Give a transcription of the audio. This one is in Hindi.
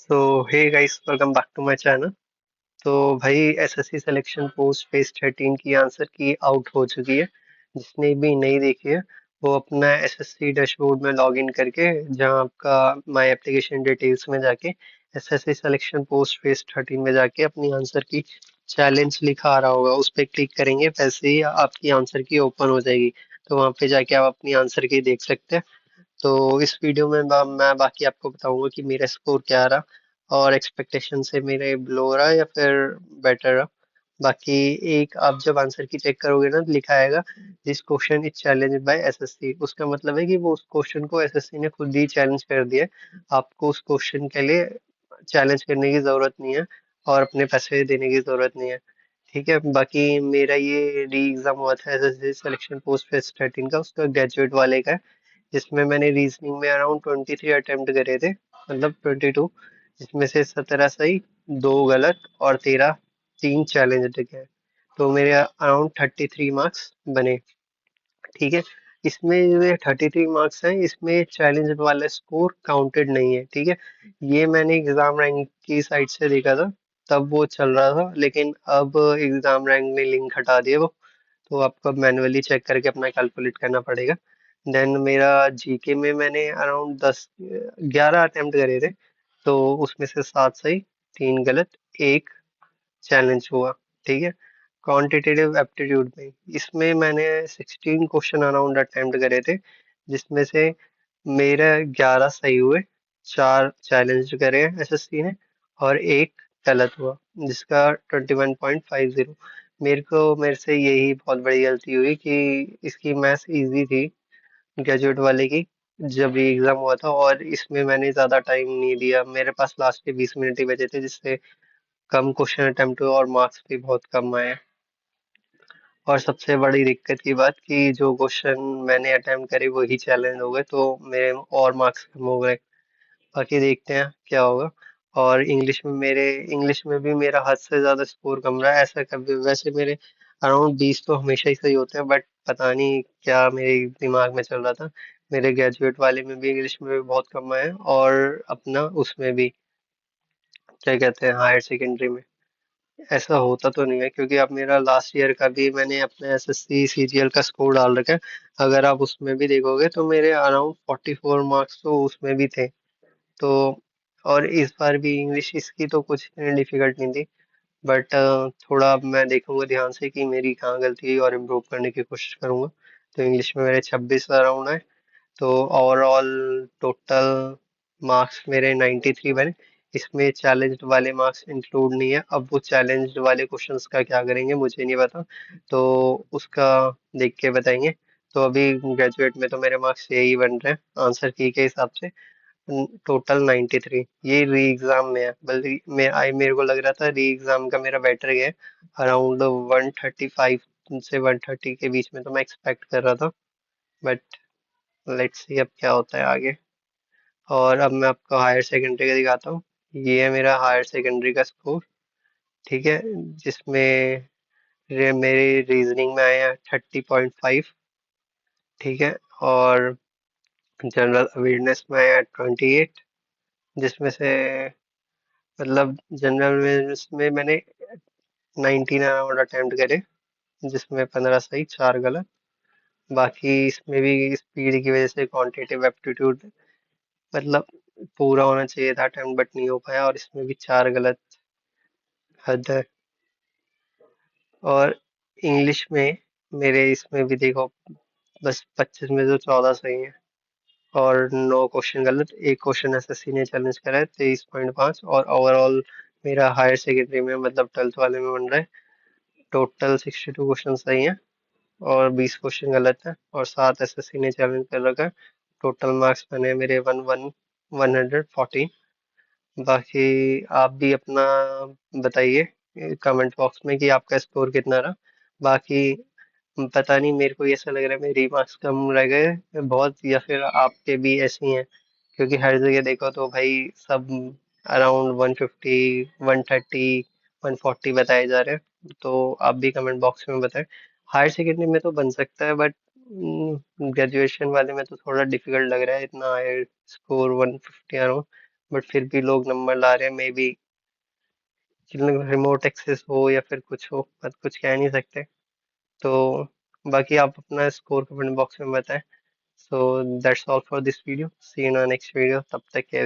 So hey guys, welcome back to my channel. तो भाई, एसएससी सिलेक्शन पोस्ट फेज 13 की आंसर की आउट हो चुकी है। जिसने भी नहीं देखी है वो अपना एसएससी डैशबोर्ड में लॉग इन करके, जहां आपका माय एप्लीकेशन डिटेल्स में जाके एसएससी सिलेक्शन पोस्ट फेज 13 में जाके अपनी आंसर की चैलेंज लिखा आ रहा होगा, उस पर क्लिक करेंगे, वैसे ही आपकी आंसर की ओपन हो जाएगी। तो वहां पे जाके आप अपनी आंसर की देख सकते हैं। तो इस वीडियो में मैं बाकी आपको बताऊंगा कि मेरा स्कोर क्या रहा और एक्सपेक्टेशन से मेरे बिलो रहा या फिर बेटर रहा। बाकी एक आप जब आंसर की चेक करोगे ना, तो लिखा आएगा this question is challenge by SSC. उसका मतलब है कि वो उस क्वेश्चन को एसएससी ने खुद ही चैलेंज कर दिया है। आपको उस क्वेश्चन के लिए चैलेंज करने की जरूरत नहीं है और अपने पैसे देने की जरूरत नहीं है। ठीक है। बाकी मेरा ये री एग्जाम हुआ था एसएससी सिलेक्शन पोस्ट फेज 13 का, उसका ग्रेजुएट वाले का है, जिसमें मैंने रीजनिंग में अराउंड 23 अटेम्प्ट करे थे, मतलब 22, जिसमें से 17 सही, 2 गलत और 3 चैलेंज गए। तो मेरे अराउंड 33 मार्क्स बने। ठीक है। इसमें जो ये 33 मार्क्स हैं, इसमें चैलेंज वाला स्कोर काउंटेड नहीं है। ठीक है। ये मैंने एग्जाम रैंक की साइट से देखा था, तब वो चल रहा था, लेकिन अब एग्जाम रैंक ने लिंक हटा दिया वो। तो आपको मैनुअली चेक करके अपना कैलकुलेट करना पड़ेगा। देन मेरा जीके में मैंने अराउंड 11 अटेम्प्ट करे थे। तो उसमें से 7 सही, 3 गलत, एक चैलेंज हुआ। ठीक है। क्वांटिटेटिव एप्टीट्यूड में इसमें मैंने 16 क्वेश्चन अराउंड अटेम्प्ट करे थे, जिसमें से मेरे 11 सही हुए, 4 चैलेंज करे हैं एसएससी ने, और एक गलत हुआ, जिसका 21.50। मेरे से यही बहुत बड़ी गलती हुई कि इसकी मैथ्स इजी थी, ग्रेजुएट वाले की, जब ये एग्जाम हुआ था, और इसमें मैंने ज्यादा टाइम नहीं दिया। मेरे पास लास्ट के 20 मिनट ही बचे थे, जिससे कम क्वेश्चन अटेम्प्ट हुए और मार्क्स भी बहुत कम आए। और सबसे बड़ी दिक्कत की बात कि जो क्वेश्चन मैंने अटेम्प्ट करे वही चैलेंज हो गए, तो मेरे और मार्क्स कम हो गए। बाकी देखते हैं क्या होगा। और इंग्लिश में भी मेरा हद से ज्यादा स्कोर कम रहा है। ऐसा कभी, वैसे मेरे अराउंड 20 तो हमेशा ही सही होते हैं, बट पता नहीं क्या मेरे दिमाग में चल रहा था। मेरे ग्रेजुएट वाले में भी इंग्लिश में भी बहुत कम आए, और अपना उसमें भी, क्या कहते हैं, हायर सेकेंडरी में। ऐसा होता तो नहीं है, क्योंकि अब मेरा लास्ट ईयर का भी मैंने अपने एसएससी सीजीएल का स्कोर डाल रखा है। अगर आप उसमें भी देखोगे तो मेरे अराउंड 44 मार्क्स तो उसमें भी थे। तो और इस बार भी इंग्लिश इसकी तो कुछ डिफिकल्ट नहीं थी, बट थोड़ा अब मैं देखूंगा ध्यान से कि मेरी कहाँ गलती है और इम्प्रूव करने की कोशिश करूंगा। तो इंग्लिश में मेरे 26 अराउंड है। तो ओवरऑल टोटल मार्क्स मेरे 93 बने। इसमें चैलेंज्ड वाले मार्क्स इंक्लूड नहीं है। अब वो चैलेंज्ड वाले क्वेश्चंस का क्या करेंगे मुझे नहीं पता, तो उसका देख के बताएंगे। तो अभी ग्रेजुएट में तो मेरे मार्क्स यही बन रहे हैं आंसर की के हिसाब से, टोटल 93। ये री एग्जाम में है, बल्कि मेरे को लग रहा था री एग्जाम का मेरा बेटर गया है। अराउंड 135 से 130 के बीच में तो मैं एक्सपेक्ट कर रहा था, बट लेट्स सी अब क्या होता है आगे। और अब मैं आपको हायर सेकेंडरी का दिखाता हूँ। ये है मेरा हायर सेकेंडरी का स्कोर। ठीक है। जिसमें मेरे रीजनिंग में आए हैं 30.5। ठीक है। और जनरल अवेयरनेस में आया 28, जिसमें से, मतलब जनरल अवेयरनेस में मैंने 19 अराउंड अटेम्प्ट करे, जिसमें 15 सही, 4 गलत। बाकी इसमें भी स्पीड की वजह से क्वांटिटेटिव एप्टीट्यूड, मतलब पूरा होना चाहिए था अटेम्प्ट, बट नहीं हो पाया, और इसमें भी 4 गलत। हद है। और इंग्लिश में मेरे इसमें भी देखो, बस 25 में से 14 सही है, और 9 क्वेश्चन गलत। एक क्वेश्चन एसएससी ने चैलेंज करा है, 23.5। और ओवरऑल मेरा हायर सेकेंडरी में, मतलब 12th वाले में बन रहा है, टोटल 62 क्वेश्चन सही हैं और 20 क्वेश्चन गलत है, और 7 एसएससी ने चैलेंज कर रखा है। टोटल मार्क्स बने मेरे 114। बाकी आप भी अपना बताइए कमेंट बॉक्स में कि आपका स्कोर कितना रहा। बाकी पता नहीं, मेरे को ऐसा लग रहा है मेरी मार्क्स कम रह गए बहुत, या फिर आपके भी ऐसी हैं, क्योंकि हर जगह देखो तो भाई सब अराउंड 150, 130, 140 बताए जा रहे हैं। तो आप भी कमेंट बॉक्स में बताएं। हायर सेकेंडरी में तो बन सकता है, बट ग्रेजुएशन वाले में तो थोड़ा डिफिकल्ट लग रहा है, इतना हायर स्कोर 150 अराउंड। बट फिर भी लोग नंबर ला रहे हैं। मे बी रिमोट एक्सेस हो या फिर कुछ हो, पर कुछ कह नहीं सकते। तो बाकी आप अपना स्कोर कमेंट बॉक्स में बताएं। So that's all for this video, see you in next video, तब तक के लिए